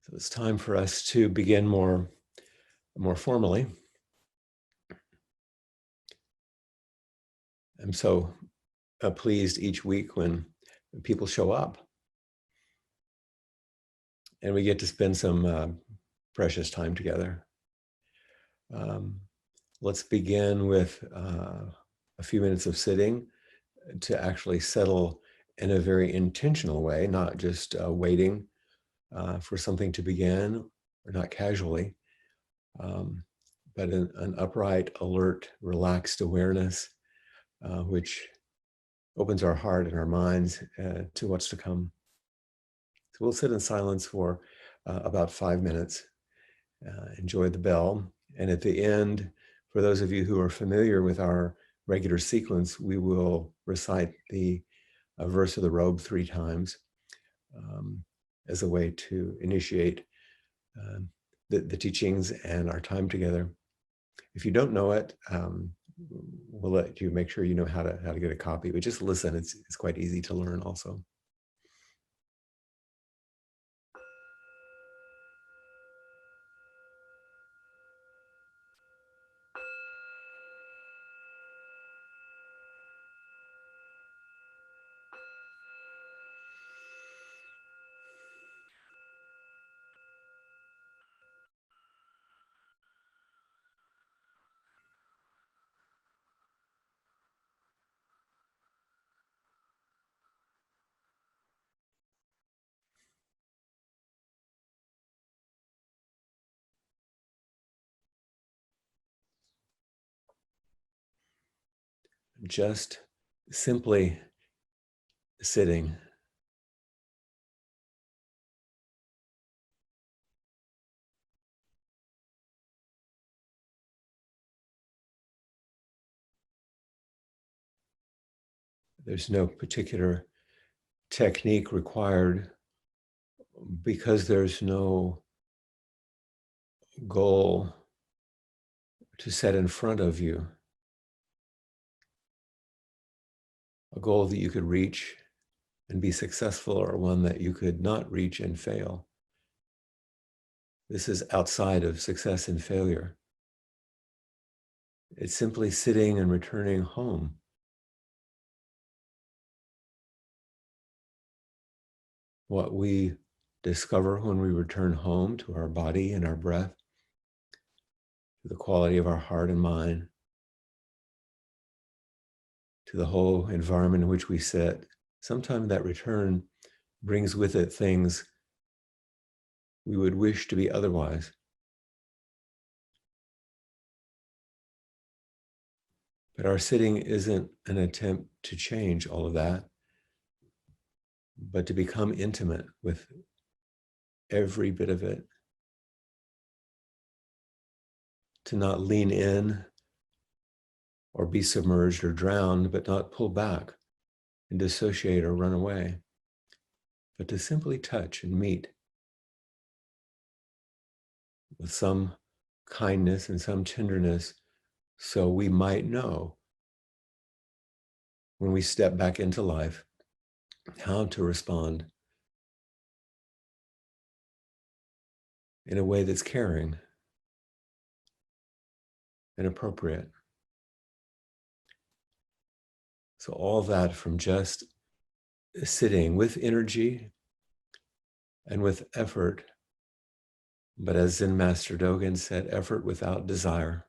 So it's time for us to begin more formally. I'm so pleased each week when people show up and we get to spend some precious time together. Um, let's begin with a few minutes of sitting to actually settle in a very intentional way, not just waiting for something to begin or not casually, um, but an upright, alert, relaxed awareness, which opens our heart and our minds to what's to come. So we'll sit in silence for about 5 minutes, enjoy the bell. And at the end, for those of you who are familiar with our regular sequence, we will recite the verse of the robe 3 times as a way to initiate um, the teachings and our time together. If you don't know it, we'll let you make sure you know how to get a copy, but just listen. It's quite easy to learn also. Just simply sitting. There's no particular technique required because there's no goal to set in front of you, a goal that you could reach and be successful or one that you could not reach and fail. This is outside of success and failure. It's simply sitting and returning home. What we discover when we return home to our body and our breath, to the quality of our heart and mind, to the whole environment in which we sit, sometimes that return brings with it things we would wish to be otherwise. But our sitting isn't an attempt to change all of that, but to become intimate with every bit of it, to not lean in or be submerged or drowned, but not pull back and dissociate or run away, but to simply touch and meet with some kindness and some tenderness so we might know when we step back into life how to respond in a way that's caring and appropriate. So all that from just sitting with energy and with effort, but as Zen Master Dogen said, effort without desire.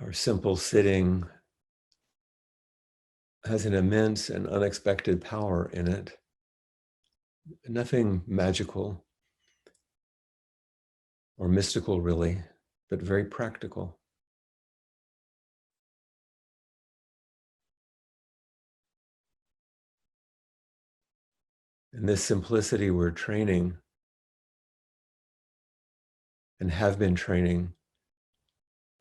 Our simple sitting has an immense and unexpected power in it. Nothing magical or mystical, really, but very practical. In this simplicity, we're training and have been training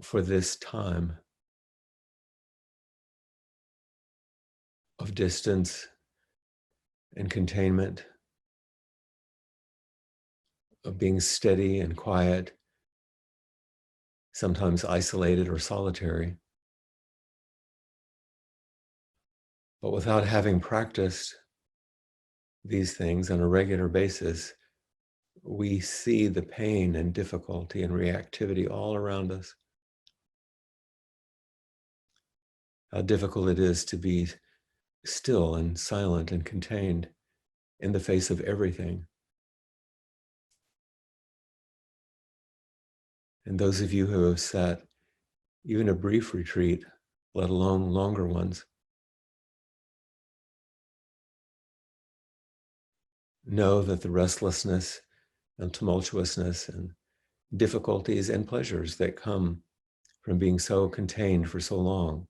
for this time of distance and containment, of being steady and quiet, sometimes isolated or solitary. But without having practiced these things on a regular basis, we see the pain and difficulty and reactivity all around us. How difficult it is to be still and silent and contained in the face of everything. And those of you who have sat even a brief retreat, let alone longer ones, know that the restlessness and tumultuousness and difficulties and pleasures that come from being so contained for so long,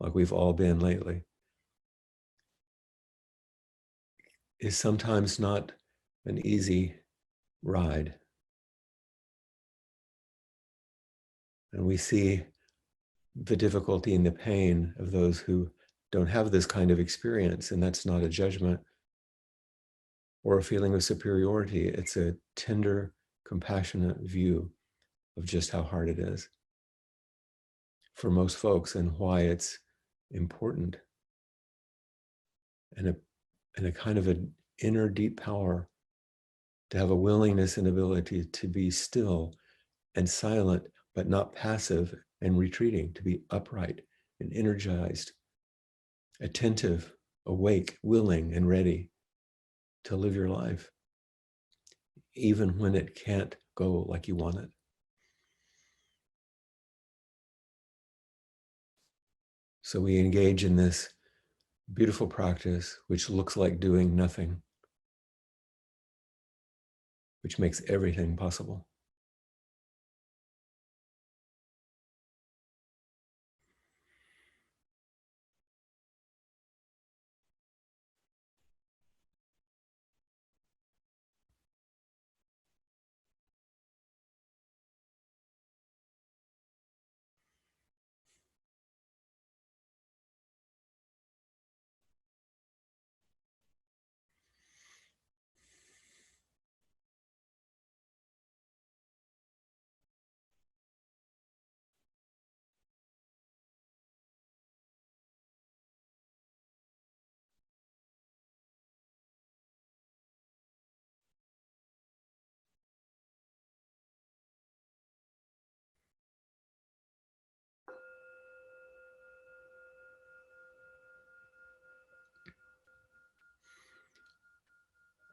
like we've all been lately, is sometimes not an easy ride. And we see the difficulty and the pain of those who don't have this kind of experience, and that's not a judgment or a feeling of superiority. It's a tender, compassionate view of just how hard it is for most folks and why it's important, and a kind of an inner deep power to have a willingness and ability to be still and silent, but not passive and retreating, to be upright and energized, attentive, awake, willing, and ready to live your life, even when it can't go like you want it. So we engage in this beautiful practice, which looks like doing nothing, which makes everything possible.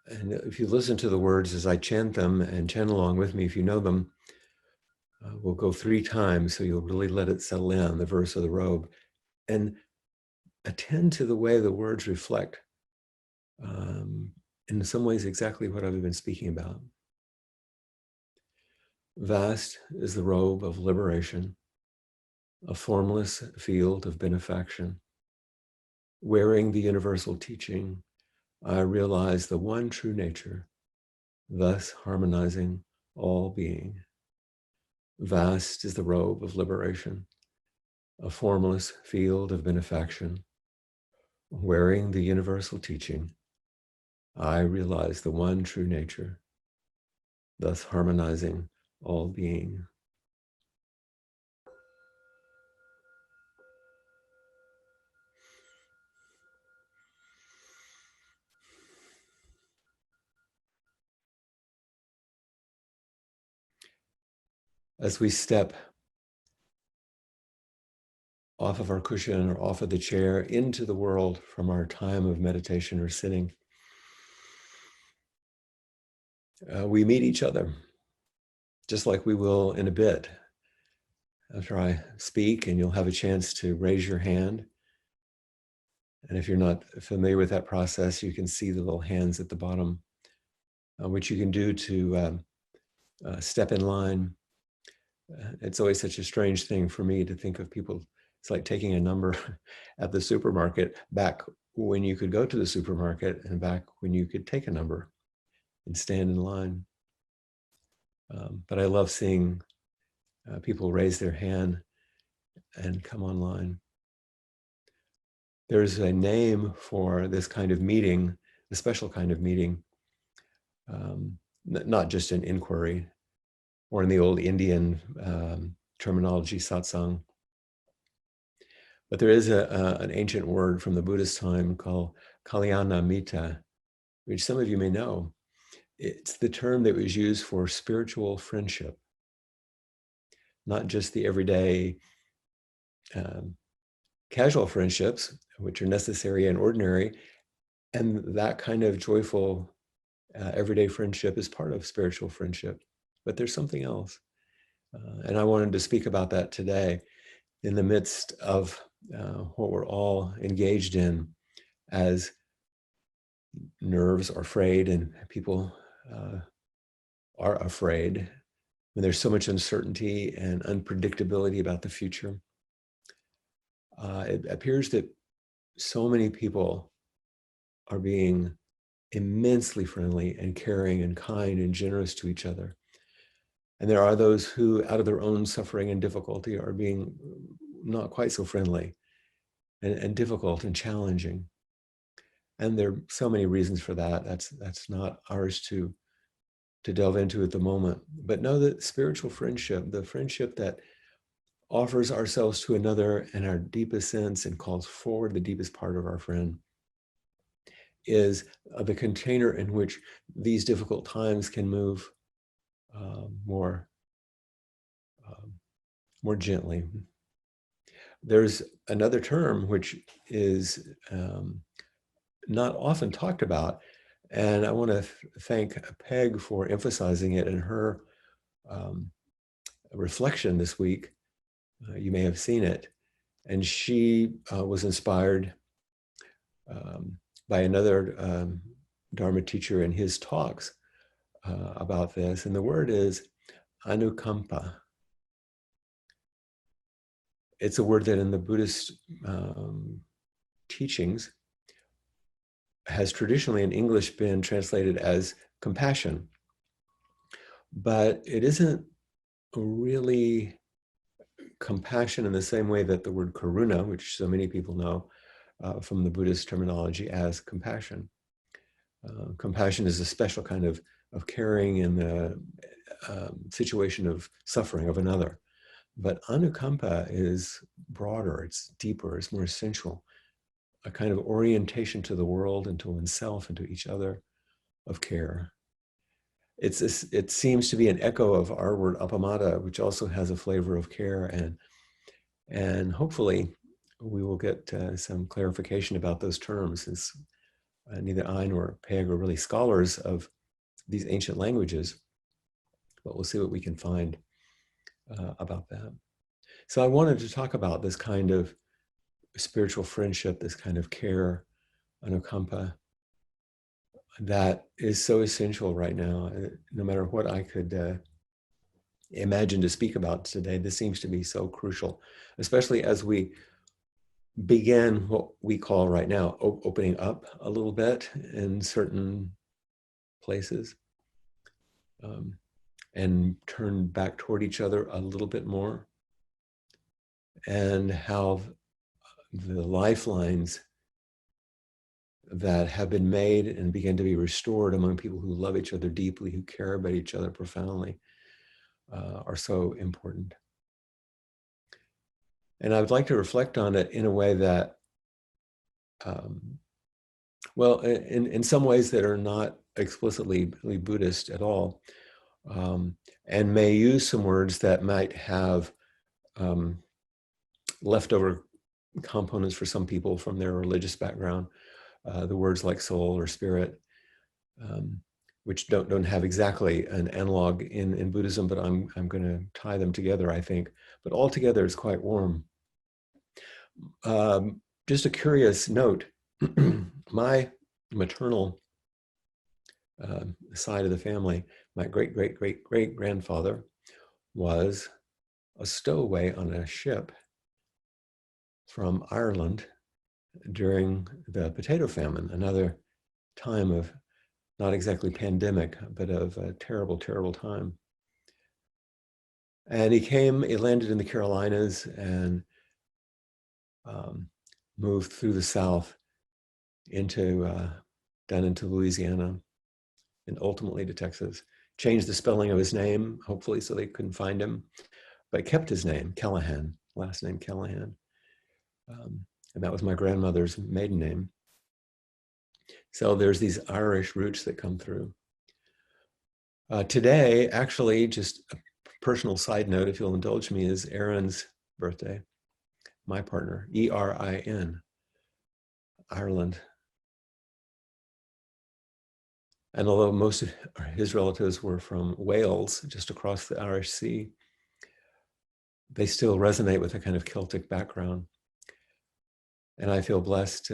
And if you listen to the words as I chant them and chant along with me, if you know them, we'll go 3 times, so you'll really let it settle in, the verse of the robe, and attend to the way the words reflect, in some ways, exactly what I've been speaking about. Vast is the robe of liberation, a formless field of benefaction. Wearing the universal teaching, I realize the one true nature, thus harmonizing all being. Vast is the robe of liberation, a formless field of benefaction. Wearing the universal teaching, I realize the one true nature, thus harmonizing all being. As we step off of our cushion or off of the chair into the world from our time of meditation or sitting, we meet each other, just like we will in a bit after I speak, and you'll have a chance to raise your hand. And if you're not familiar with that process, you can see the little hands at the bottom, which you can do to step in line. It's always such a strange thing for me to think of people. It's like taking a number at the supermarket back when you could go to the supermarket and back when you could take a number and stand in line. But I love seeing people raise their hand and come online. There's a name for this kind of meeting, a special kind of meeting, not just an inquiry, or in the old Indian terminology, satsang. But there is an ancient word from the Buddhist time called kalyana mita, which some of you may know. It's the term that was used for spiritual friendship, not just the everyday casual friendships, which are necessary and ordinary. And that kind of joyful everyday friendship is part of spiritual friendship. But there's something else. And I wanted to speak about that today in the midst of what we're all engaged in as nerves are frayed and people are afraid when there's so much uncertainty and unpredictability about the future. It appears that so many people are being immensely friendly and caring and kind and generous to each other. And there are those who, out of their own suffering and difficulty, are being not quite so friendly and difficult and challenging. And there are so many reasons for that. That's not ours to delve into at the moment. But know that spiritual friendship, the friendship that offers ourselves to another in our deepest sense and calls forward the deepest part of our friend, is the container in which these difficult times can move more gently. There's another term which is not often talked about, and I want to thank Peg for emphasizing it in her reflection this week. You may have seen it, and she was inspired by another Dharma teacher in his talks about this, and the word is anukampa. It's a word that in the Buddhist teachings has traditionally in English been translated as compassion, but it isn't really compassion in the same way that the word karuna, which so many people know from the Buddhist terminology as compassion. Compassion is a special kind of caring in the situation of suffering of another. But anukampa is broader, it's deeper, it's more essential, a kind of orientation to the world and to oneself and to each other of care. It seems to be an echo of our word appamada, which also has a flavor of care, and hopefully we will get some clarification about those terms, since neither I nor Peg are really scholars of these ancient languages, but we'll see what we can find about that. So I wanted to talk about this kind of spiritual friendship, this kind of care, anukampa, that is so essential right now. No matter what I could imagine to speak about today, this seems to be so crucial, especially as we begin what we call right now opening up a little bit in certain places, and turn back toward each other a little bit more, and how the lifelines that have been made and begin to be restored among people who love each other deeply, who care about each other profoundly, are so important. And I would like to reflect on it in a way that, well, in some ways that are not explicitly Buddhist at all, and may use some words that might have leftover components for some people from their religious background, the words like soul or spirit. which don't have exactly an analog in Buddhism, but I'm going to tie them together, I think. But all together is quite warm. Just a curious note, my maternal side of the family, my great-great-great-great-grandfather was a stowaway on a ship from Ireland during the potato famine, another time of not exactly pandemic, but of a terrible, terrible time. And he landed in the Carolinas and moved through the South down into Louisiana and ultimately to Texas. Changed the spelling of his name, hopefully so they couldn't find him, but kept his name, Callahan, last name Callahan. And that was my grandmother's maiden name. So there's these Irish roots that come through. Today, actually, just a personal side note, if you'll indulge me, is Erin's birthday. My partner, E-R-I-N, Ireland. And although most of his relatives were from Wales, just across the Irish Sea, they still resonate with a kind of Celtic background. And I feel blessed.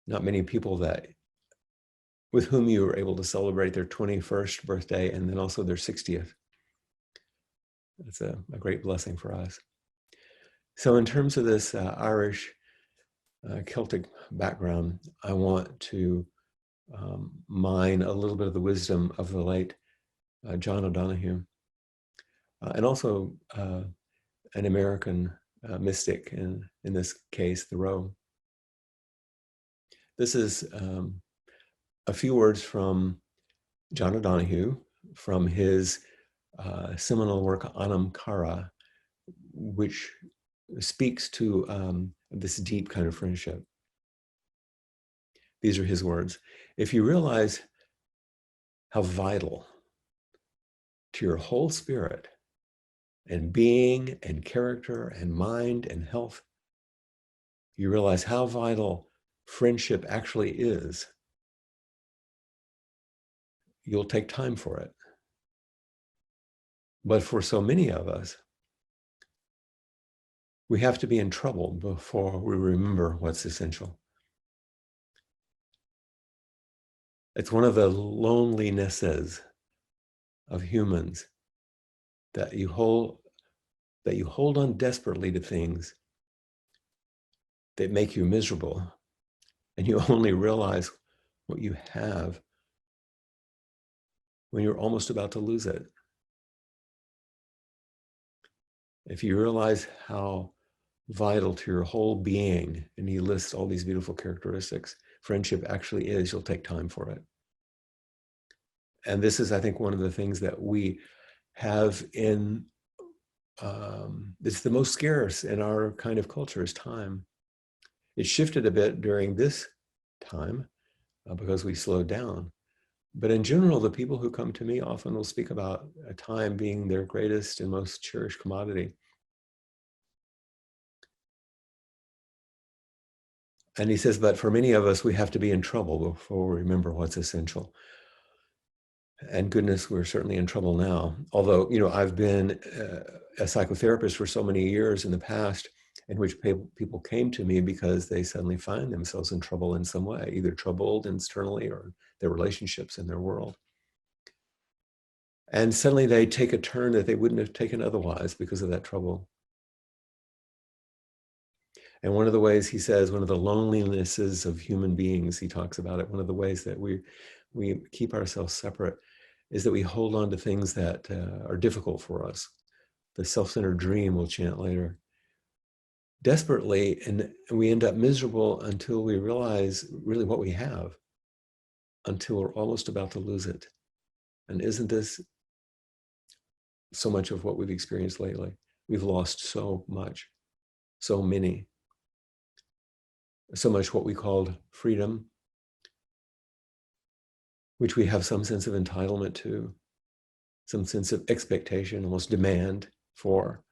Not many people with whom you were able to celebrate their 21st birthday and then also their 60th. It's a great blessing for us. So in terms of this Irish Celtic background, I want to mine a little bit of the wisdom of the late John O'Donohue, and also an American mystic, in this case, Thoreau. This is a few words from John O'Donohue from his seminal work, Anam Cara, which speaks to this deep kind of friendship. These are his words. If you realize how vital to your whole spirit and being and character and mind and health, you realize how vital friendship actually is, you'll take time for it. But for so many of us, we have to be in trouble before we remember what's essential. It's one of the lonelinesses of humans that you hold on desperately to things that make you miserable, and you only realize what you have when you're almost about to lose it. If you realize how vital to your whole being, and he lists all these beautiful characteristics, friendship actually is, you'll take time for it. And this is, I think, one of the things that we have it's the most scarce in our kind of culture, is time. It shifted a bit during this time because we slowed down. But in general, the people who come to me often will speak about a time being their greatest and most cherished commodity. And he says, but for many of us, we have to be in trouble before we remember what's essential. And goodness, we're certainly in trouble now. Although, I've been a psychotherapist for so many years in the past, in which people came to me because they suddenly find themselves in trouble in some way, either troubled internally or their relationships in their world. And suddenly they take a turn that they wouldn't have taken otherwise because of that trouble. And one of the ways, he says, one of the lonelinesses of human beings, he talks about it, one of the ways that we keep ourselves separate is that we hold on to things that are difficult for us. The self-centered dream, we'll chant later. Desperately, and we end up miserable until we realize really what we have, until we're almost about to lose it. And isn't this so much of what we've experienced lately? We've lost so much, so many. So much what we called freedom, which we have some sense of entitlement to, some sense of expectation, almost demand for.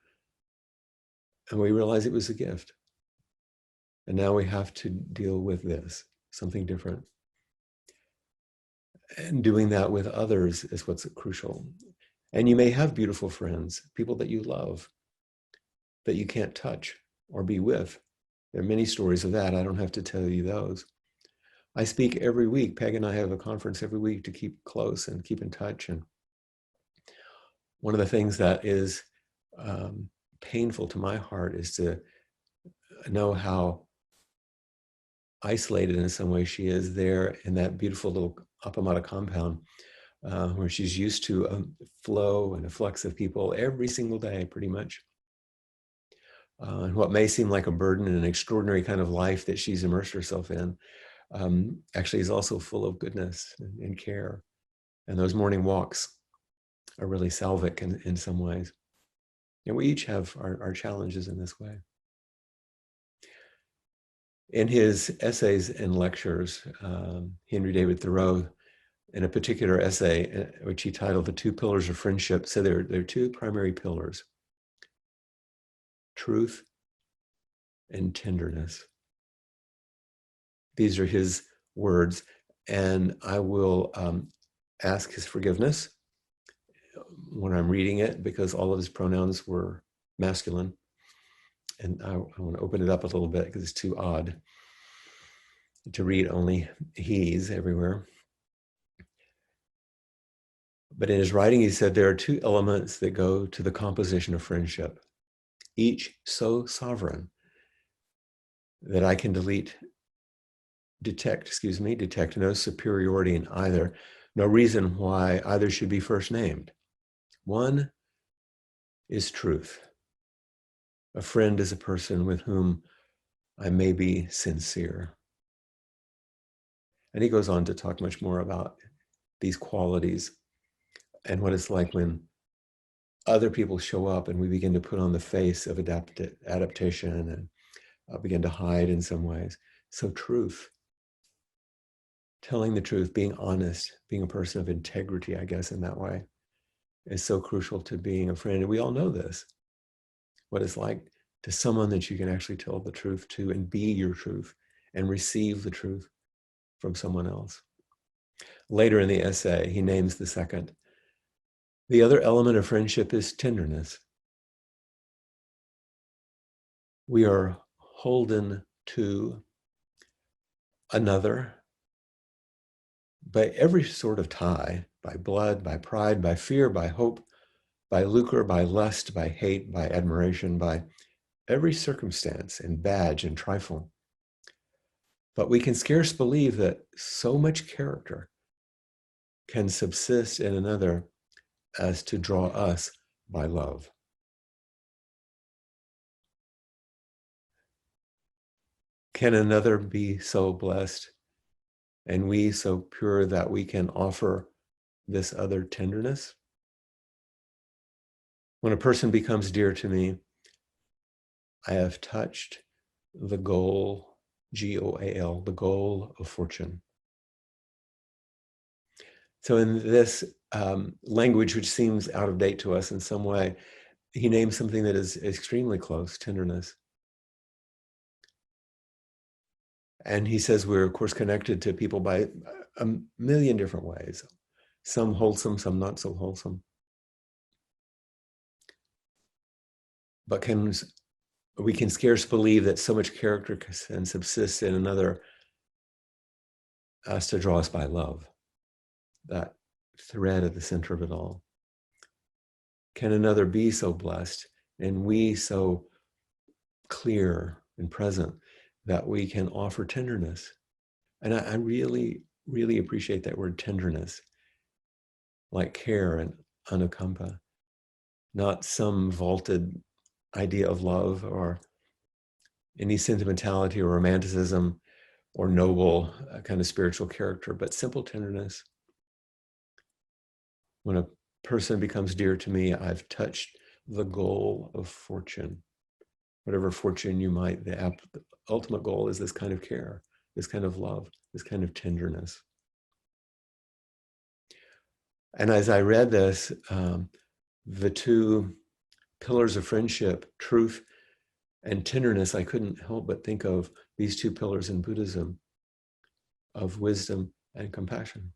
And we realize it was a gift. And now we have to deal with this, something different. And doing that with others is what's crucial. And you may have beautiful friends, people that you love, that you can't touch or be with. There are many stories of that. I don't have to tell you those. I speak every week. Peg and I have a conference every week to keep close and keep in touch. And one of the things that is painful to my heart is to know how isolated in some way she is there in that beautiful little Appamata compound where she's used to a flow and a flux of people every single day, pretty much. And what may seem like a burden and an extraordinary kind of life that she's immersed herself in actually is also full of goodness and care. And those morning walks are really salvic in some ways. And we each have our challenges in this way. In his essays and lectures, Henry David Thoreau, in a particular essay, which he titled The Two Pillars of Friendship, said there are two primary pillars: truth and tenderness. These are his words, and I will ask his forgiveness when I'm reading it, because all of his pronouns were masculine. And I want to open it up a little bit because it's too odd to read only he's everywhere. But in his writing, he said there are two elements that go to the composition of friendship, each so sovereign that I can detect no superiority in either, no reason why either should be first named. One is truth. A friend is a person with whom I may be sincere. And he goes on to talk much more about these qualities and what it's like when other people show up and we begin to put on the face of adaptation and begin to hide in some ways. So truth, telling the truth, being honest, being a person of integrity, I guess, in that way, is so crucial to being a friend. And we all know this, what it's like to someone that you can actually tell the truth to and be your truth and receive the truth from someone else. Later in the essay, he names the second. The other element of friendship is tenderness. We are holden to another by every sort of tie, by blood, by pride, by fear, by hope, by lucre, by lust, by hate, by admiration, by every circumstance and badge and trifle. But we can scarce believe that so much character can subsist in another as to draw us by love. Can another be so blessed and we so pure that we can offer this other tenderness? When a person becomes dear to me, I have touched the goal, Goal, the goal of fortune. So in this language, which seems out of date to us in some way, he names something that is extremely close, tenderness. And he says we're, of course, connected to people by a million different ways, some wholesome, some not so wholesome. But we can scarce believe that so much character can subsist in another as to draw us by love, that thread at the center of it all. Can another be so blessed and we so clear and present that we can offer tenderness? And I really, really appreciate that word tenderness, like care and anukampa, not some vaulted idea of love or any sentimentality or romanticism or noble kind of spiritual character, but simple tenderness. When a person becomes dear to me, I've touched the goal of fortune. Whatever fortune you might, the ultimate goal is this kind of care, this kind of love, this kind of tenderness. And as I read this, the two pillars of friendship, truth and tenderness, I couldn't help but think of these two pillars in Buddhism of wisdom and compassion.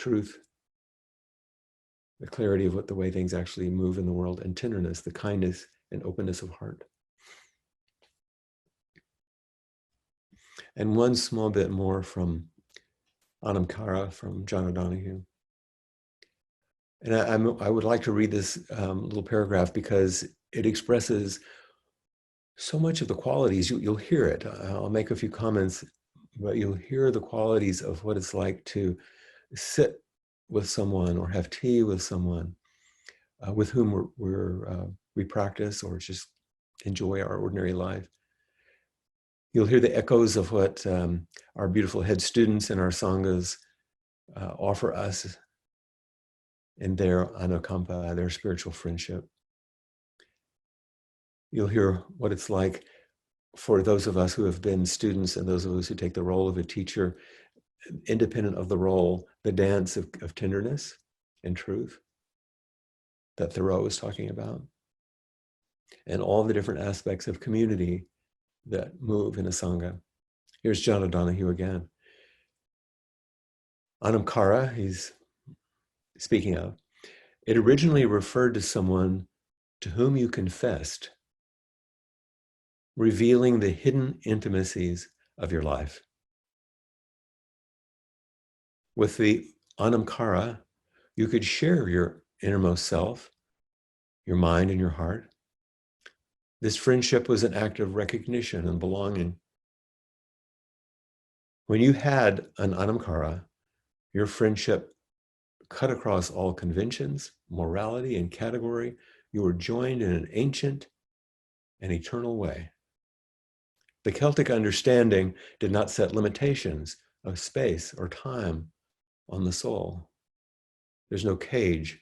truth, the clarity of what the way things actually move in the world, and tenderness, the kindness and openness of heart. And one small bit more from Anam Cara, from John O'Donohue. And I would like to read this little paragraph because it expresses so much of the qualities. You'll hear it. I'll make a few comments, but you'll hear the qualities of what it's like to sit with someone or have tea with someone with whom we practice or just enjoy our ordinary life. You'll hear the echoes of what our beautiful head students and our sanghas offer us in their anukampa, their spiritual friendship. You'll hear what it's like for those of us who have been students and those of us who take the role of a teacher, independent of the role, the dance of tenderness and truth that Thoreau was talking about, and all the different aspects of community that move in a sangha. Here's John O'Donohue again. Anam Cara, he's speaking of, it originally referred to someone to whom you confessed, revealing the hidden intimacies of your life. With the Anam Cara, you could share your innermost self, your mind and your heart. This friendship was an act of recognition and belonging. When you had an Anam Cara, your friendship cut across all conventions, morality, and category. You were joined in an ancient and eternal way. The Celtic understanding did not set limitations of space or time on the soul. There's no cage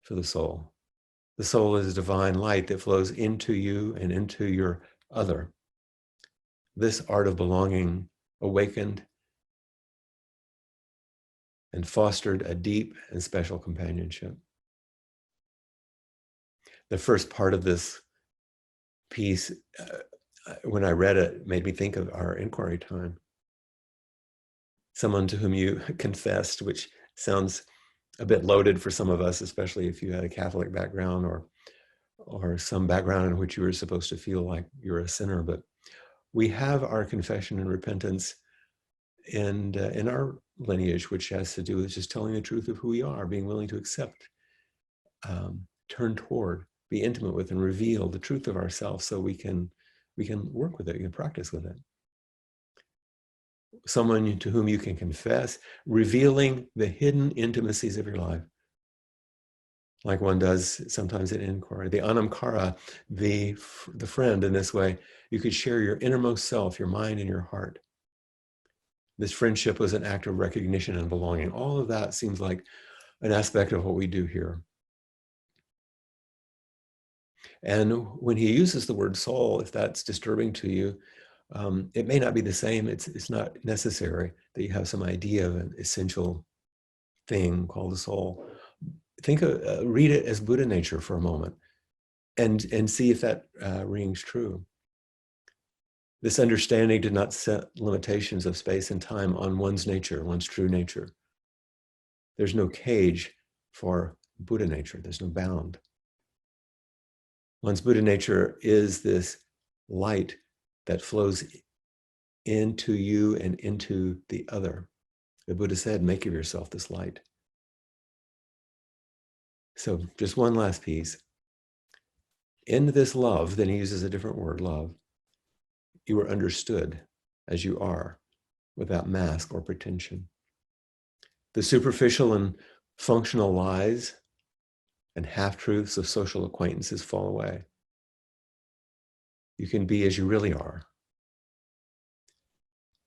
for the soul. The soul is divine light that flows into you and into your other. This art of belonging awakened and fostered a deep and special companionship. The first part of this piece, when I read it, made me think of our inquiry time. Someone to whom you confessed, which sounds a bit loaded for some of us, especially if you had a Catholic background or some background in which you were supposed to feel like you're a sinner. But we have our confession and repentance and in our lineage, which has to do with just telling the truth of who we are, being willing to accept, turn toward, be intimate with, and reveal the truth of ourselves so we can work with it, we can practice with it. Someone to whom you can confess, revealing the hidden intimacies of your life, like one does sometimes in inquiry. The Anam Cara, the friend in this way, you could share your innermost self, your mind and your heart. This friendship was an act of recognition and belonging. All of that seems like an aspect of what we do here. And when he uses the word soul, if that's disturbing to you, it may not be the same. It's not necessary that you have some idea of an essential thing called the soul. Read it as Buddha nature for a moment and see if that rings true. This understanding did not set limitations of space and time on one's nature, one's true nature. There's no cage for Buddha nature. There's no bound. One's Buddha nature is this light that flows into you and into the other. The Buddha said, make of yourself this light. So just one last piece. In this love, then he uses a different word, love, you are understood as you are, without mask or pretension. The superficial and functional lies and half-truths of social acquaintances fall away. You can be as you really are.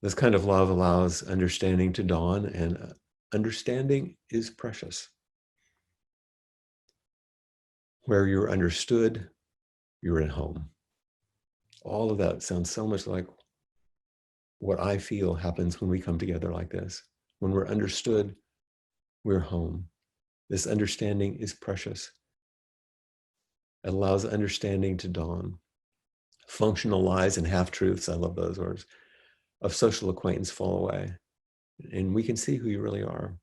This kind of love allows understanding to dawn, and understanding is precious. Where you're understood, you're at home. All of that sounds so much like what I feel happens when we come together like this. When we're understood, we're home. This understanding is precious. It allows understanding to dawn. Functional lies and half-truths, I love those words, of social acquaintance fall away. And we can see who you really are.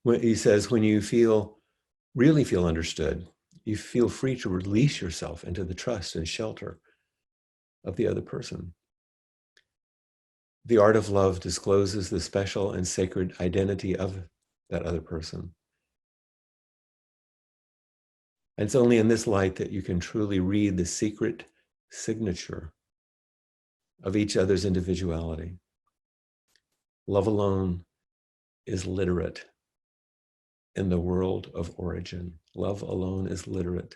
When he says, when you really feel understood, you feel free to release yourself into the trust and shelter of the other person. The art of love discloses the special and sacred identity of that other person. And it's only in this light that you can truly read the secret signature of each other's individuality. Love alone is literate in the world of origin. Love alone is literate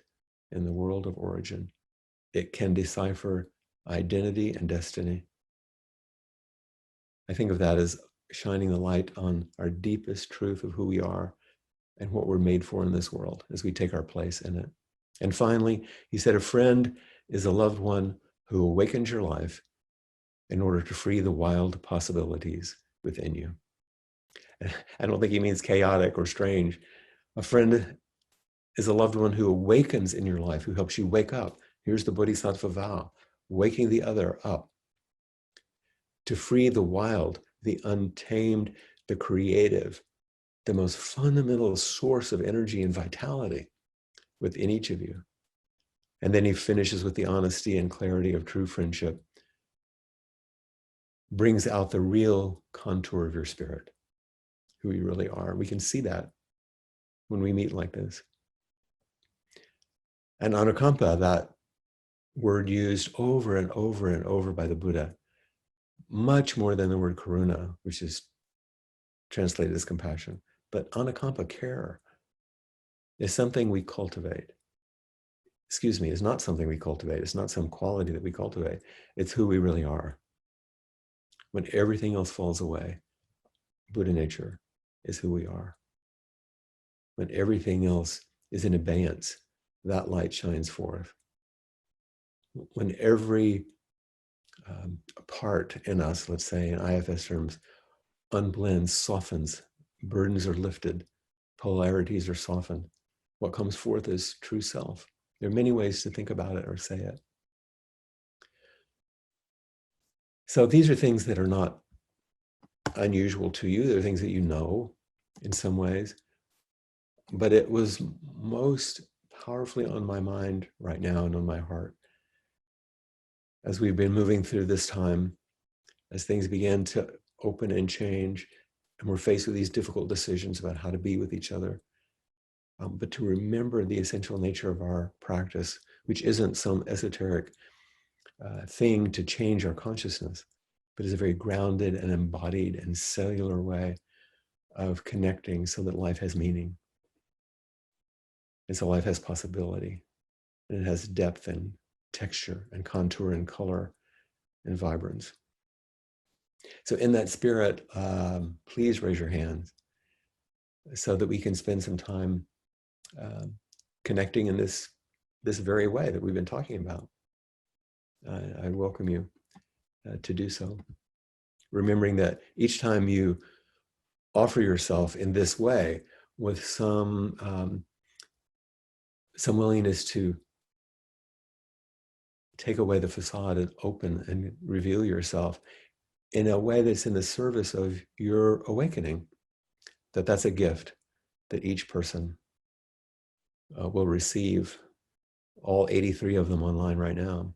in the world of origin. It can decipher identity and destiny. I think of that as shining the light on our deepest truth of who we are and what we're made for in this world as we take our place in it. And finally, he said, a friend is a loved one who awakens your life in order to free the wild possibilities within you. I don't think he means chaotic or strange. A friend is a loved one who awakens in your life, who helps you wake up. Here's the Bodhisattva vow, waking the other up to free the wild, the untamed, the creative, the most fundamental source of energy and vitality within each of you. And then he finishes with the honesty and clarity of true friendship, brings out the real contour of your spirit, who you really are. We can see that when we meet like this. And anukampa, that word used over and over and over by the Buddha, much more than the word karuna, which is translated as compassion. But anukampa, care, is something we cultivate. Excuse me, it's not something we cultivate. It's not some quality that we cultivate. It's who we really are. When everything else falls away, Buddha nature is who we are. When everything else is in abeyance, that light shines forth. When every part in us, let's say in IFS terms, unblends, softens, burdens are lifted, polarities are softened, what comes forth is true self. There are many ways to think about it or say it. So these are things that are not unusual to you. They're things that you know in some ways. But it was most powerfully on my mind right now and on my heart as we've been moving through this time, as things began to open and change, and we're faced with these difficult decisions about how to be with each other. But to remember the essential nature of our practice, which isn't some esoteric thing to change our consciousness, but is a very grounded and embodied and cellular way of connecting so that life has meaning. And so life has possibility, and it has depth and texture and contour and color and vibrance. So in that spirit, please raise your hands so that we can spend some time connecting in this very way that we've been talking about. I welcome you to do so. Remembering that each time you offer yourself in this way with some willingness to take away the facade and open and reveal yourself in a way that's in the service of your awakening, that's a gift that each person will receive, all 83 of them online right now.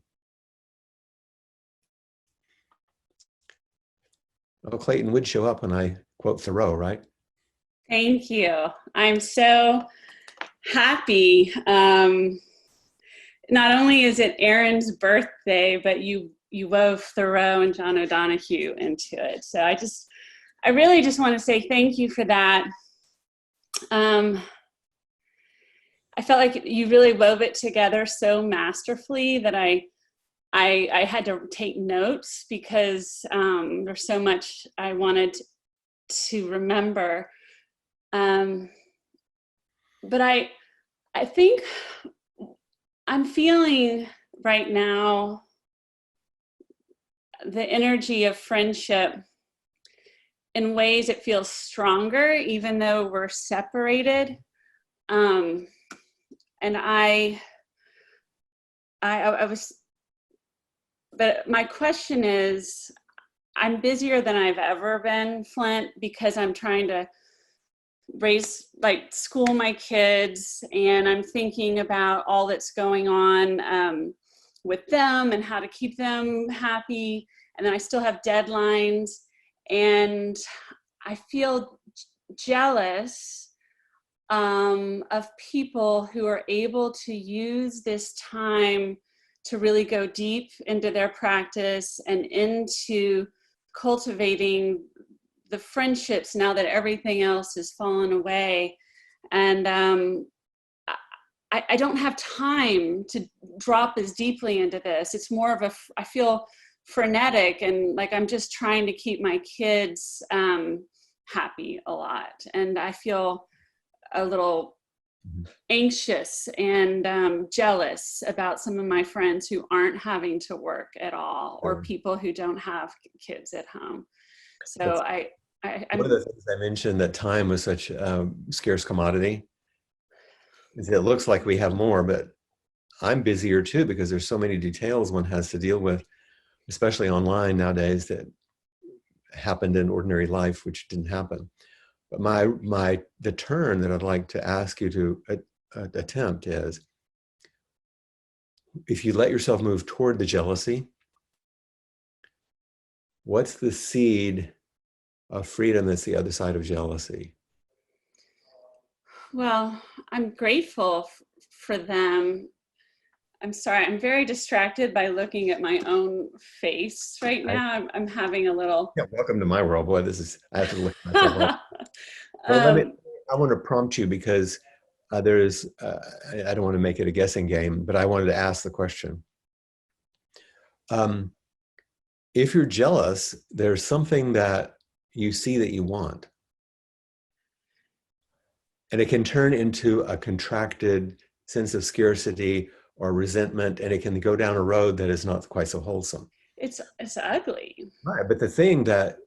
Oh, Clayton would show up when I quote Thoreau, right? Thank you. I'm so happy. Not only is it Erin's birthday, but you wove Thoreau and John O'Donohue into it. So I really just want to say thank you for that. I felt like you really wove it together so masterfully that I had to take notes because there's so much I wanted to remember. But I think I'm feeling right now the energy of friendship in ways it feels stronger, even though we're separated. And I was, but my question is, I'm busier than I've ever been, Flint, because I'm trying to school my kids, and I'm thinking about all that's going on with them and how to keep them happy. And then I still have deadlines, and I feel jealous of people who are able to use this time to really go deep into their practice and into cultivating the friendships now that everything else has fallen away. And I don't have time to drop as deeply into this. It's more of I feel frenetic, and like I'm just trying to keep my kids happy a lot. And I feel a little anxious and jealous about some of my friends who aren't having to work at all, or people who don't have kids at home. So I'm one of the things I mentioned, that time was such a scarce commodity, is it looks like we have more, but I'm busier too, because there's so many details one has to deal with, especially online nowadays, that happened in ordinary life, which didn't happen. But the turn that I'd like to ask you to attempt is, if you let yourself move toward the jealousy, what's the seed of freedom that's the other side of jealousy? Well, I'm grateful for them. I'm sorry, I'm very distracted by looking at my own face right now. I'm having a little. Yeah, welcome to my world, boy. I have to look at myself. Well, I want to prompt you, because I don't want to make it a guessing game, but I wanted to ask the question. If you're jealous, there's something that you see that you want. And it can turn into a contracted sense of scarcity or resentment, and it can go down a road that is not quite so wholesome. It's ugly. Right, but the thing but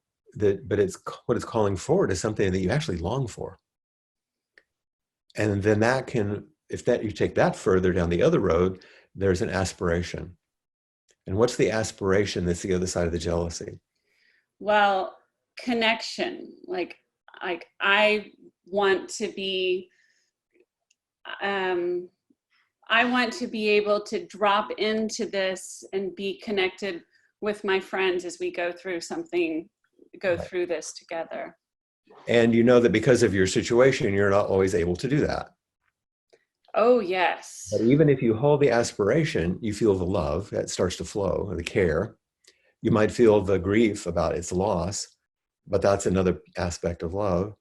it's what it's calling forward is something that you actually long for. And then you take that further down the other road, there's an aspiration. And what's the aspiration that's the other side of the jealousy? Well, connection. Like I want to be I want to be able to drop into this and be connected with my friends as we go through through this together. And you know that because of your situation, you're not always able to do that. Oh, yes. But even if you hold the aspiration, you feel the love that starts to flow, the care. You might feel the grief about its loss, but that's another aspect of love.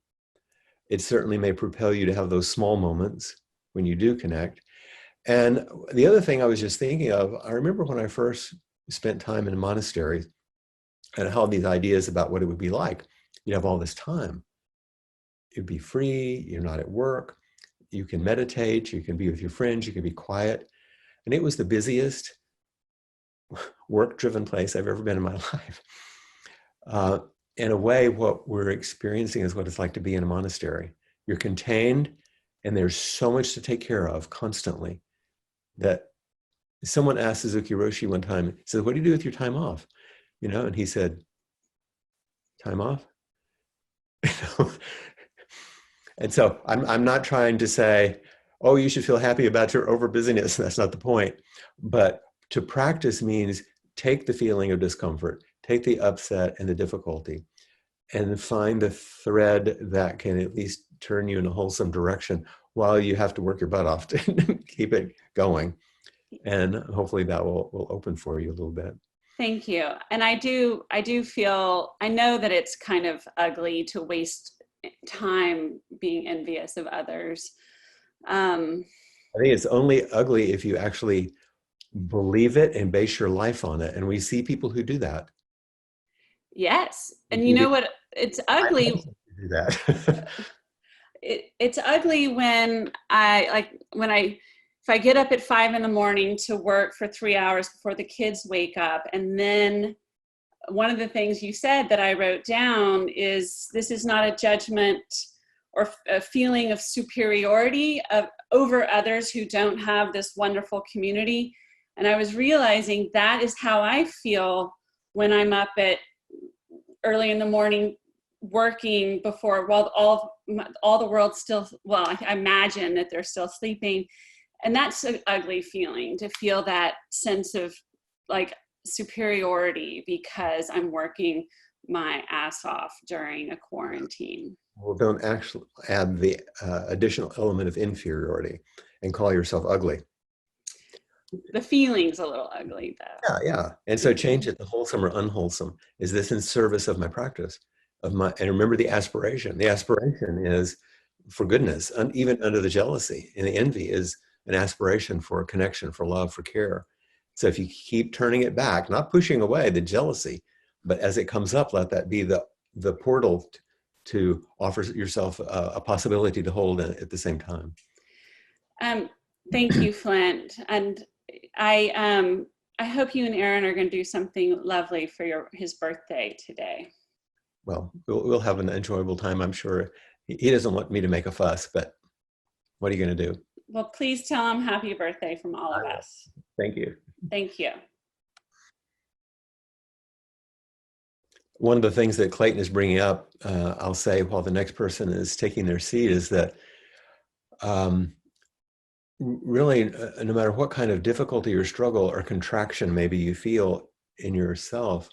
It certainly may propel you to have those small moments when you do connect. And the other thing I was just thinking of, I remember when I first spent time in a monastery and I had these ideas about what it would be like. You have all this time. You'd be free, you're not at work, you can meditate, you can be with your friends, you can be quiet. And it was the busiest work-driven place I've ever been in my life. In a way, what we're experiencing is what it's like to be in a monastery. You're contained, and there's so much to take care of constantly that someone asked Suzuki Roshi one time, he said, "What do you do with your time off?" And he said, "Time off?" And so I'm not trying to say, oh, you should feel happy about your over busyness. That's not the point. But to practice means take the feeling of discomfort, take the upset and the difficulty, and find the thread that can at least turn you in a wholesome direction while you have to work your butt off to keep it going. And hopefully that will open for you a little bit. Thank you. And I do feel, I know that it's kind of ugly to waste time being envious of others. I think it's only ugly if you actually believe it and base your life on it. And we see people who do that. Yes. And you know what? It's ugly. Do that. It's ugly when if I get up at 5 a.m. to work for 3 hours before the kids wake up, and then one of the things you said that I wrote down is, this is not a judgment or a feeling of superiority over others who don't have this wonderful community. And I was realizing that is how I feel when I'm up at early in the morning working before, well, all the world's still, well, I imagine that they're still sleeping. And that's an ugly feeling, to feel that sense of like superiority because I'm working my ass off during a quarantine. Well, don't actually add the additional element of inferiority and call yourself ugly. The feeling's a little ugly though. Yeah, yeah. And so change it to wholesome or unwholesome. Is this in service of my practice? And remember the aspiration. The aspiration is for goodness, even under the jealousy and the envy is an aspiration for connection, for love, for care. So if you keep turning it back, not pushing away the jealousy, but as it comes up, let that be the portal to offer yourself a possibility to hold at the same time. Thank you, Flint. And I hope you and Aaron are going to do something lovely for his birthday today. Well, we'll have an enjoyable time, I'm sure. He doesn't want me to make a fuss, but what are you going to do? Well, please tell him happy birthday from all of us. Thank you. Thank you. One of the things that Clayton is bringing up, I'll say while the next person is taking their seat, is that really, no matter what kind of difficulty or struggle or contraction maybe you feel in yourself,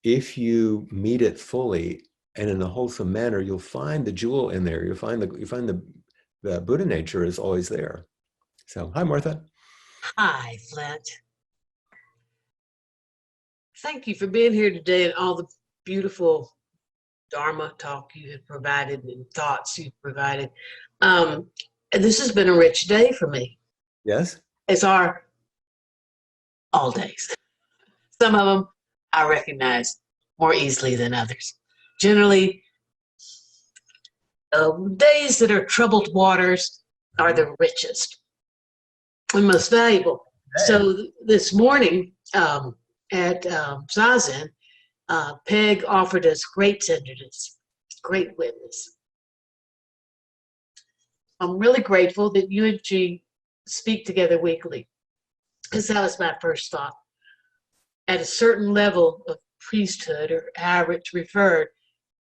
if you meet it fully and in a wholesome manner, you'll find the jewel in there. You'll find the Buddha nature is always there. So, hi, Martha. Hi, Flint. Thank you for being here today and all the beautiful Dharma talk you have provided and thoughts you've provided. And this has been a rich day for me. Yes? It's our all days. Some of them I recognize more easily than others. Generally, days that are troubled waters are the richest and most valuable. So this morning at Zazen, Peg offered us great tenderness, great witness. I'm really grateful that you and she speak together weekly, because that was my first thought. At a certain level of priesthood, or however it's referred,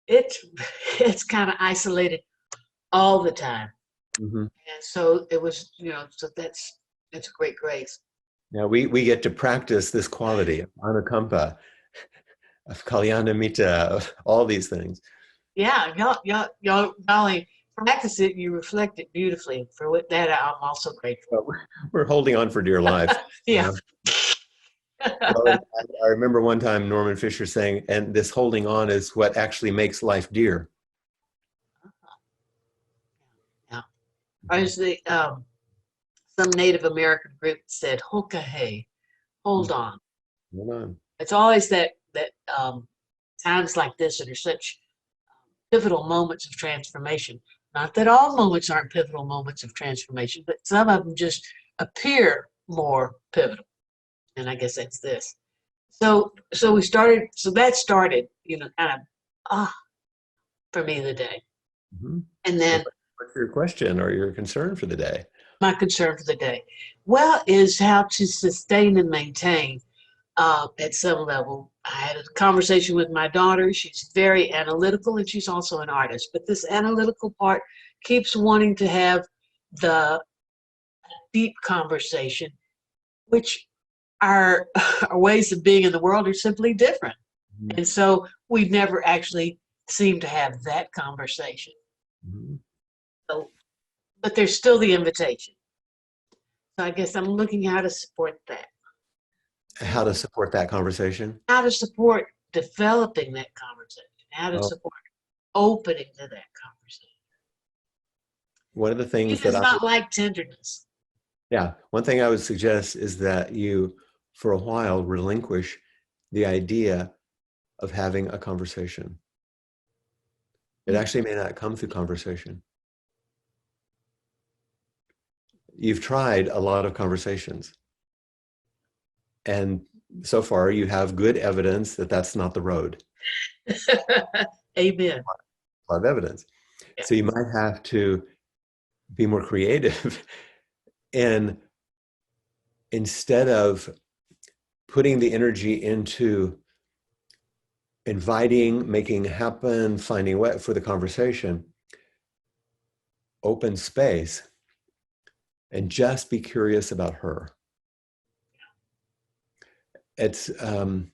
it's kind of isolated all the time. Mm-hmm. And so it was, so that's a great grace. Now we get to practice this quality of anukampa, of kalyanamita, of all these things. Yeah, y'all not only practice it, you reflect it beautifully. For that, I'm also grateful. We're holding on for dear life. Yeah. Well, I remember one time Norman Fisher saying, and this holding on is what actually makes life dear. Yeah. There's some Native American group said, "Hokahe," hold on. Hold on. It's always that times like this that are such pivotal moments of transformation. Not that all moments aren't pivotal moments of transformation, but some of them just appear more pivotal. And I guess that's this. So that started, kind of for me the day. Mm-hmm. And then what's your question or your concern for the day? My concern for the day, is how to sustain and maintain at some level. I had a conversation with my daughter. She's very analytical and she's also an artist, but this analytical part keeps wanting to have the deep conversation, which our ways of being in the world are simply different. Mm-hmm. And so we never actually seem to have that conversation. Mm-hmm. So, but there's still the invitation. So I guess I'm looking how to support that. How to support that conversation? How to support developing that conversation. How to support opening to that conversation. One of the things that not like tenderness. Yeah, one thing I would suggest is that you, for a while, relinquish the idea of having a conversation. It actually may not come through conversation. You've tried a lot of conversations. And so far, you have good evidence that that's not the road. Amen. A lot of evidence. Yeah. So you might have to be more creative and instead of putting the energy into inviting, making happen, finding a way for the conversation, open space, and just be curious about her. It's the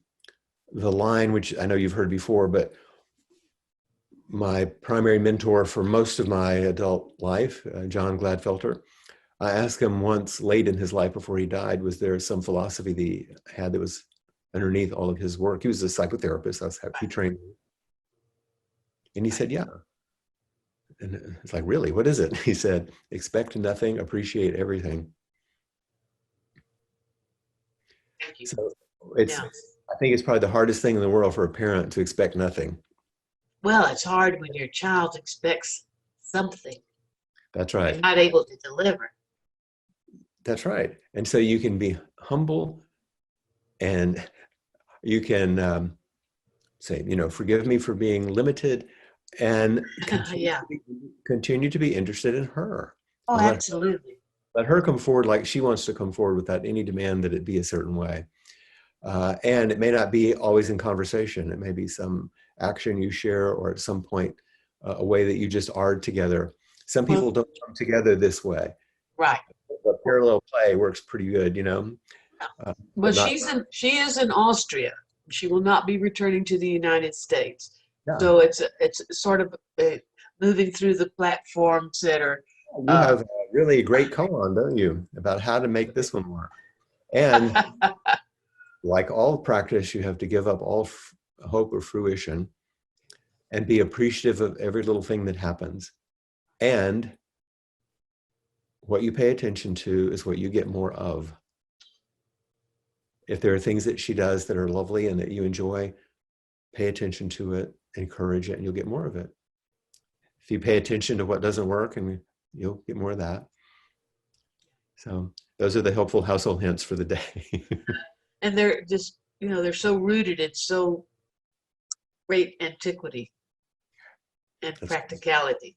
line, which I know you've heard before, but my primary mentor for most of my adult life, John Gladfelter, I asked him once late in his life before he died, was there some philosophy that he had that was underneath all of his work? He was a psychotherapist. That's how he trained me. And he said, yeah. And it's like, really, what is it? He said, expect nothing, appreciate everything. Thank you. So it's, Yeah. I think it's probably the hardest thing in the world for a parent to expect nothing. Well, it's hard when your child expects something That's and right. you're not able to deliver. That's right. And so you can be humble and you can say, forgive me for being limited and Yeah. continue to be interested in her. Oh, And absolutely. let her come forward like she wants to come forward without any demand that it be a certain way. And it may not be always in conversation. It may be some action you share or at some point a way that you just are together. Some people don't come together this way. Right. A parallel play works pretty good, Well, not, she is in Austria. She will not be returning to the United States. yeah. So it's sort of moving through the platforms that are. You have a really great koan, don't you, about how to make this one work. And like all practice, you have to give up all hope or fruition and be appreciative of every little thing that happens. And what you pay attention to is what you get more of. If there are things that she does that are lovely and that you enjoy, pay attention to it, encourage it, and you'll get more of it. If you pay attention to what doesn't work, and you'll get more of that. So those are the helpful household hints for the day. And they're just, they're so rooted in so great antiquity and That's practicality.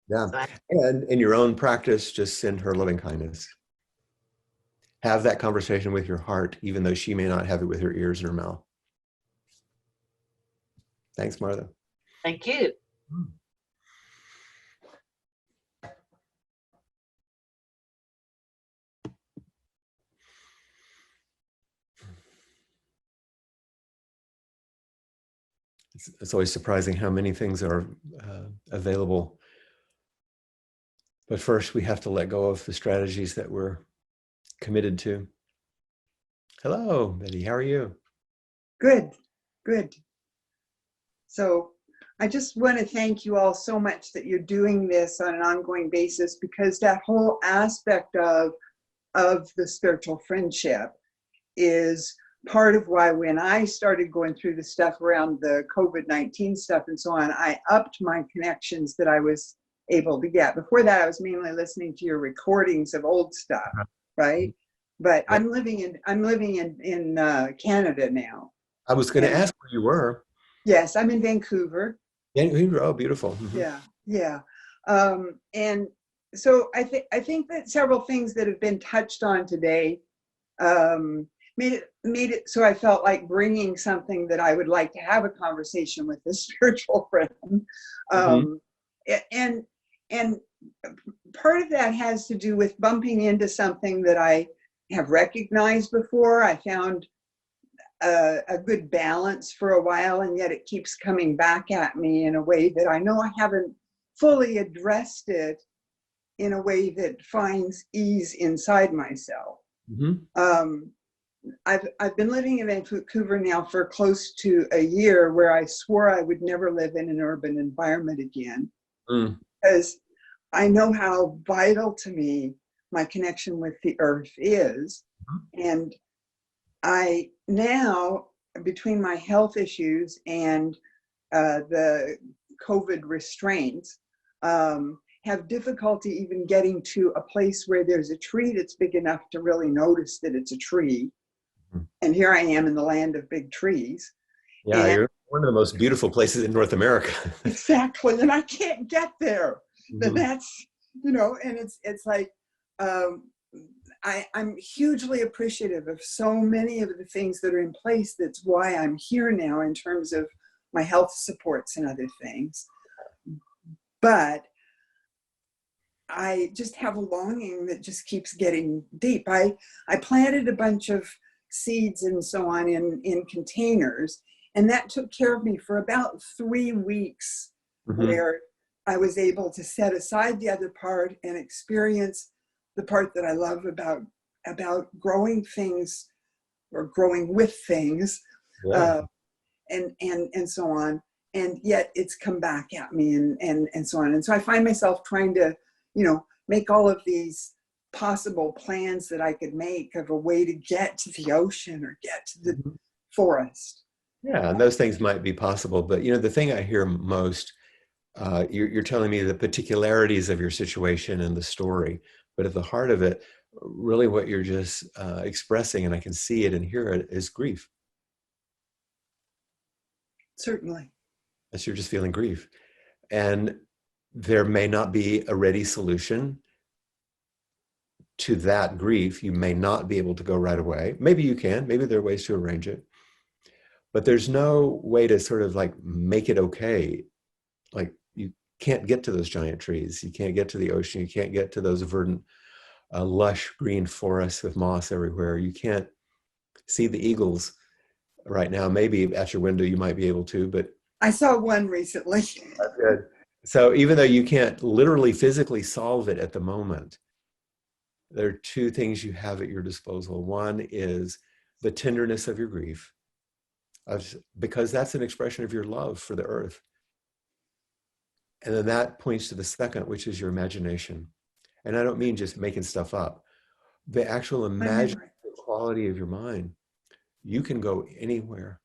Yeah. So And in your own practice, just send her loving kindness. Have that conversation with your heart, even though she may not have it with her ears and her mouth. Thanks, Martha. Thank you. It's always surprising how many things are available. But first, we have to let go of the strategies that we're committed to. Hello, Betty. How are you? Good, good. So I just want to thank you all so much that you're doing this on an ongoing basis, because that whole aspect of the spiritual friendship is part of why when I started going through the stuff around the COVID-19 stuff and so on, I upped my connections that I was able to get. Before that, I was mainly listening to your recordings of old stuff, right? But I'm living in Canada now. I was going to ask where you were. Yes, I'm in Vancouver. Vancouver, oh, beautiful. Yeah, yeah. And so I think that several things that have been touched on today made it so I felt like bringing something that I would like to have a conversation with a spiritual friend. And part of that has to do with bumping into something that I have recognized before. I found a good balance for a while, and yet it keeps coming back at me in a way that I know I haven't fully addressed it in a way that finds ease inside myself. I've been living in Vancouver now for close to a year, where I swore I would never live in an urban environment again, because I know how vital to me my connection with the earth is. And I now, between my health issues and the COVID restraints, have difficulty even getting to a place where there's a tree that's big enough to really notice that it's a tree. And here I am in the land of big trees. Yeah, and you're one of the most beautiful places in North America. Exactly, and I can't get there. But that's, and it's like, I'm hugely appreciative of so many of the things that are in place. That's why I'm here now, in terms of my health supports and other things. But I just have a longing that just keeps getting deep. I planted a bunch of seeds and so on in containers, and that took care of me for about 3 weeks, where I was able to set aside the other part and experience the part that I love about growing things or growing with things, Yeah. and so on. And yet it's come back at me and so on. And so I find myself trying to, make all of these possible plans that I could make of a way to get to the ocean or get to the forest. Yeah, and those things might be possible, but the thing I hear most, you're telling me the particularities of your situation and the story, but at the heart of it, really what you're just expressing, and I can see it and hear it, is grief. Certainly. As you're just feeling grief. And there may not be a ready solution to that grief. You may not be able to go right away. Maybe you can, maybe there are ways to arrange it, but there's no way to sort of like make it okay. Like you can't get to those giant trees. You can't get to the ocean. You can't get to those verdant, lush green forests with moss everywhere. You can't see the eagles right now. Maybe at your window you might be able to, but I saw one recently. that's good. So even though you can't literally physically solve it at the moment, there are two things you have at your disposal. One is the tenderness of your grief, because that's an expression of your love for the earth. And then that points to the second, which is your imagination. And I don't mean just making stuff up. The actual imaginative quality of your mind. You can go anywhere.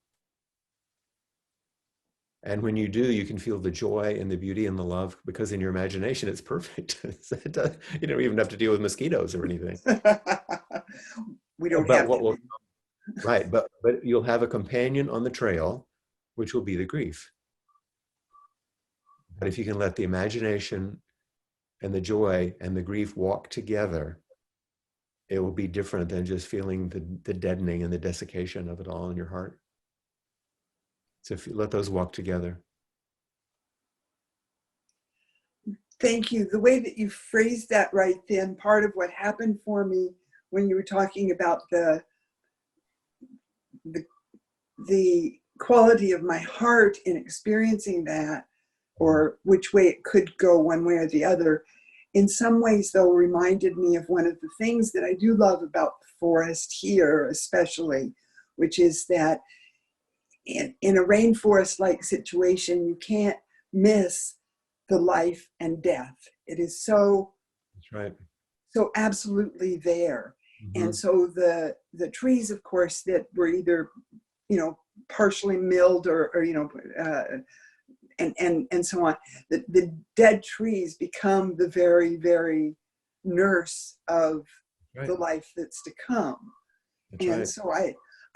And when you do, you can feel the joy and the beauty and the love, because in your imagination, it's perfect. You don't even have to deal with mosquitoes or anything. We don't But have what to. will, right, but you'll have a companion on the trail, which will be the grief. But if you can let the imagination and the joy and the grief walk together, it will be different than just feeling the deadening and the desiccation of it all in your heart. So if you let those walk together. Thank you. The way that you phrased that right then, part of what happened for me when you were talking about the quality of my heart in experiencing that, or which way it could go one way or the other, in some ways though reminded me of one of the things that I do love about the forest here especially, which is that in a rainforest-like situation, you can't miss the life and death. It is so, That's right. so absolutely there. Mm-hmm. And so the trees, of course, that were either, partially milled or and so on, the dead trees become the very, very nurse of Right. the life that's to come. That's And right. so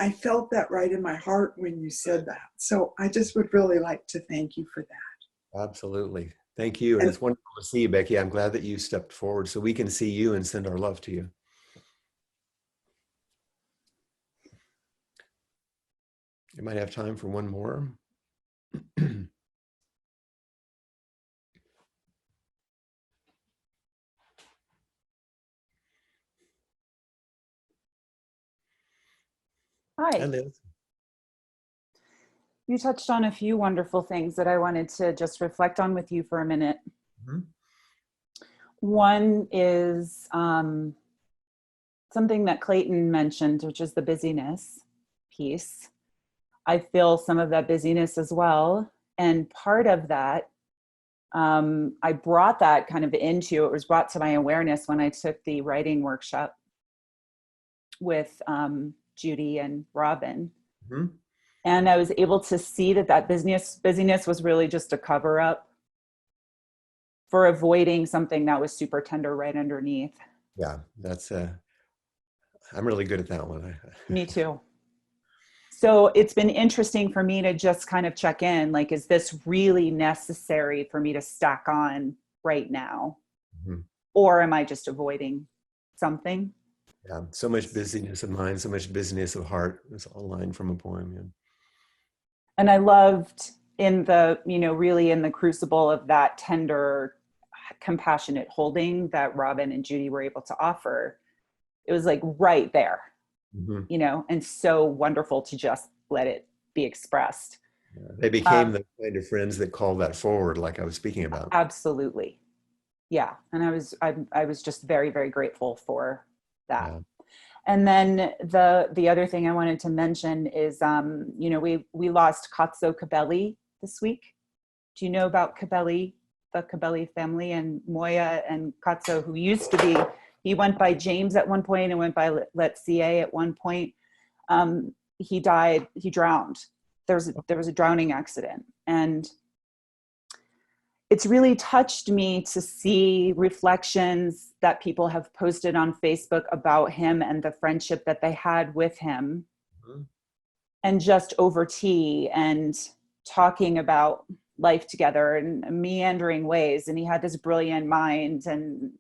I felt that right in my heart when you said that. So I just would really like to thank you for that. Absolutely. Thank you. And it's wonderful to see you, Becky. I'm glad that you stepped forward so we can see you and send our love to you. You might have time for one more. Hi. Hi, Liz. You touched on a few wonderful things that I wanted to just reflect on with you for a minute. Mm-hmm. One is something that Clayton mentioned, which is the busyness piece. I feel some of that busyness as well. And part of that, I brought that kind of into, it was brought to my awareness when I took the writing workshop with Judy and Robin. Mm-hmm. And I was able to see that busyness was really just a cover up for avoiding something that was super tender right underneath. Yeah, that's I'm really good at that one. Me too. So it's been interesting for me to just kind of check in, like, is this really necessary for me to stack on right now? Mm-hmm. Or am I just avoiding something? Yeah, so much busyness of mind, so much busyness of heart. It's all a line from a poem. Yeah. And I loved in the, really in the crucible of that tender, compassionate holding that Robin and Judy were able to offer, it was like right there, and so wonderful to just let it be expressed. They became the kind of friends that called that forward, like I was speaking about. Absolutely. Yeah. And I was just very, very grateful for that. Yeah. And then the other thing I wanted to mention is, we lost Katso Cabelli this week. Do you know about Cabelli, the Cabelli family, and Moya and Katso, who used to be, he went by James at one point and went by Let's CA at one point. He died, he drowned. There was a drowning accident. And it's really touched me to see reflections that people have posted on Facebook about him and the friendship that they had with him. And just over tea and talking about life together in meandering ways. And he had this brilliant mind. And,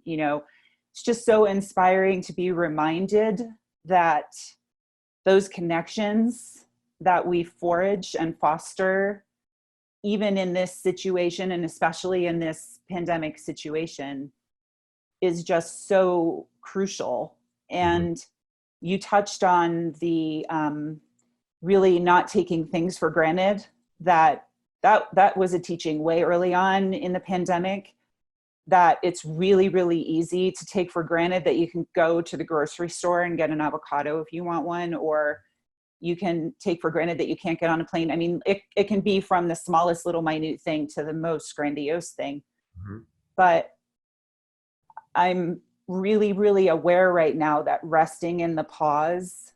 it's just so inspiring to be reminded that those connections that we forage and foster, even in this situation, and especially in this pandemic situation, is just so crucial. And you touched on the really not taking things for granted. That was a teaching way early on in the pandemic, that it's really, really easy to take for granted that you can go to the grocery store and get an avocado if you want one, or you can take for granted that you can't get on a plane. I mean, it can be from the smallest little minute thing to the most grandiose thing. But I'm really, really aware right now that resting in the pause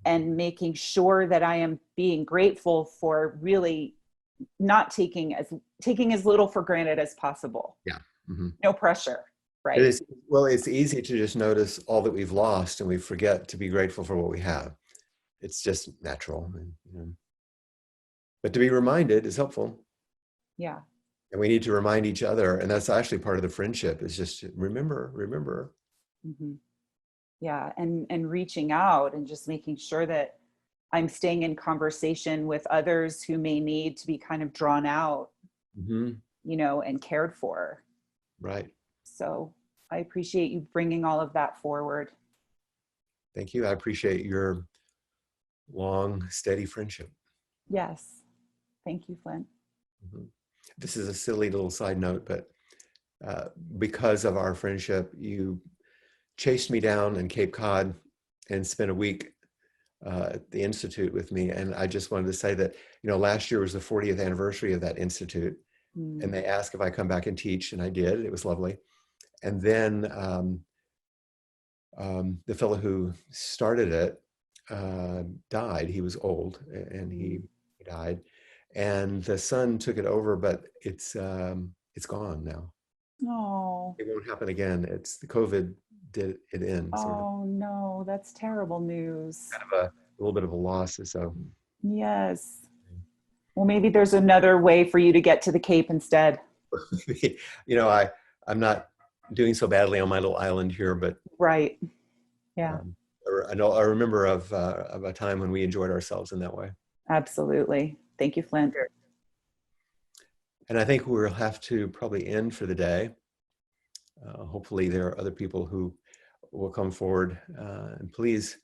and making sure that I am being grateful for really not taking as little for granted as possible. Yeah. No pressure, right? It's easy to just notice all that we've lost and we forget to be grateful for what we have. It's just natural. But to be reminded is helpful. Yeah. And we need to remind each other. And that's actually part of the friendship, is just remember. Yeah. And reaching out and just making sure that I'm staying in conversation with others who may need to be kind of drawn out, and cared for. Right. So I appreciate you bringing all of that forward. Thank you. I appreciate your long, steady friendship. Yes. Thank you, Flint. This is a silly little side note, but because of our friendship, you chased me down in Cape Cod and spent a week at the Institute with me. And I just wanted to say that, last year was the 40th anniversary of that Institute. And they asked if I come back and teach, and I did. It was lovely. And then the fellow who started it died. He was old, and he died. And the son took it over, but it's gone now. Oh. It won't happen again. It's the COVID did it in. Oh no, that's terrible news. Kind of a little bit of a loss. So yes. Well, maybe there's another way for you to get to the Cape instead. I'm not doing so badly on my little island here, but right. Yeah. I remember of a time when we enjoyed ourselves in that way. Absolutely. Thank you, Flint. And I think we'll have to probably end for the day. Hopefully there are other people who will come forward. And please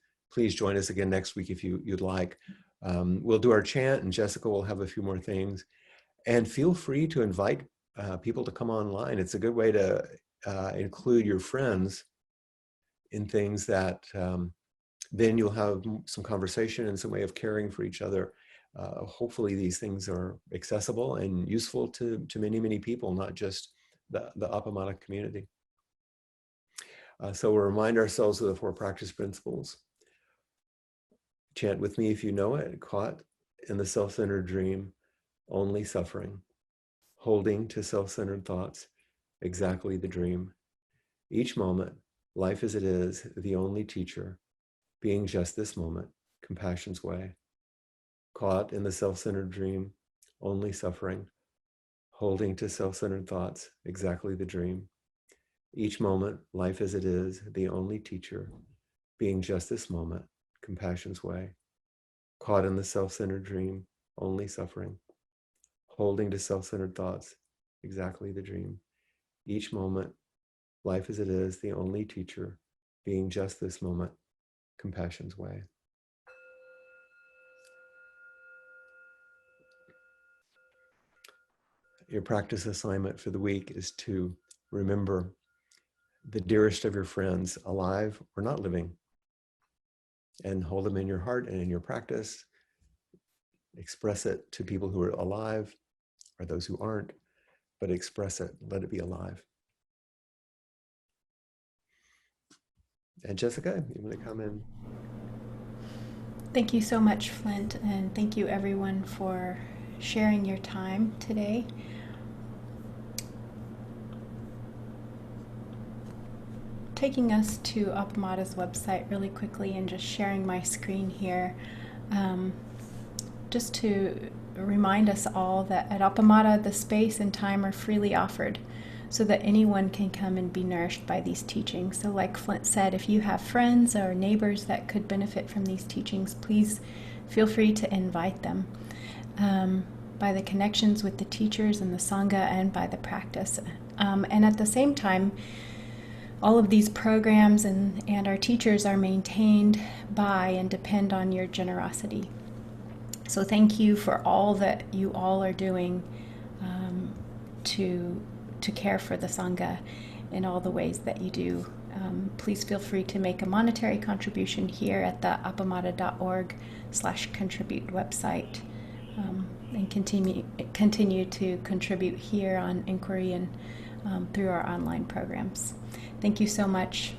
join us again next week if you'd like. We'll do our chant, and Jessica will have a few more things. And feel free to invite people to come online. It's a good way to include your friends in things that then you'll have some conversation and some way of caring for each other. Hopefully these things are accessible and useful to many, many people, not just the Apamata community. So we'll remind ourselves of the 4 practice principles. Chant with me if you know it. Caught in the self-centered dream, only suffering. Holding to self-centered thoughts, exactly the dream. Each moment, life as it is, the only teacher. Being just this moment, compassion's way. Caught in the self-centered dream, only suffering. Holding to self-centered thoughts, exactly the dream. Each moment, life as it is, the only teacher. Being just this moment, compassion's way. Caught in the self-centered dream, only suffering. holding to self-centered thoughts, exactly the dream. Each moment, life as it is, the only teacher, being just this moment, compassion's way. Your practice assignment for the week is to remember the dearest of your friends, alive or not living, and hold them in your heart and in your practice. Express it to people who are alive or those who aren't, but express it, let it be alive. And Jessica, you want to come in? Thank you so much, Flint, and thank you everyone for sharing your time today. Taking us to Appamada's website really quickly and just sharing my screen here, just to remind us all that at Appamada the space and time are freely offered so that anyone can come and be nourished by these teachings. So like Flint said, if you have friends or neighbors that could benefit from these teachings, please feel free to invite them by the connections with the teachers and the Sangha and by the practice. And at the same time, all of these programs and our teachers are maintained by and depend on your generosity. So thank you for all that you all are doing to care for the Sangha in all the ways that you do. Please feel free to make a monetary contribution here at the appamada.org/contribute website, and continue to contribute here on Inquiry and through our online programs. Thank you so much.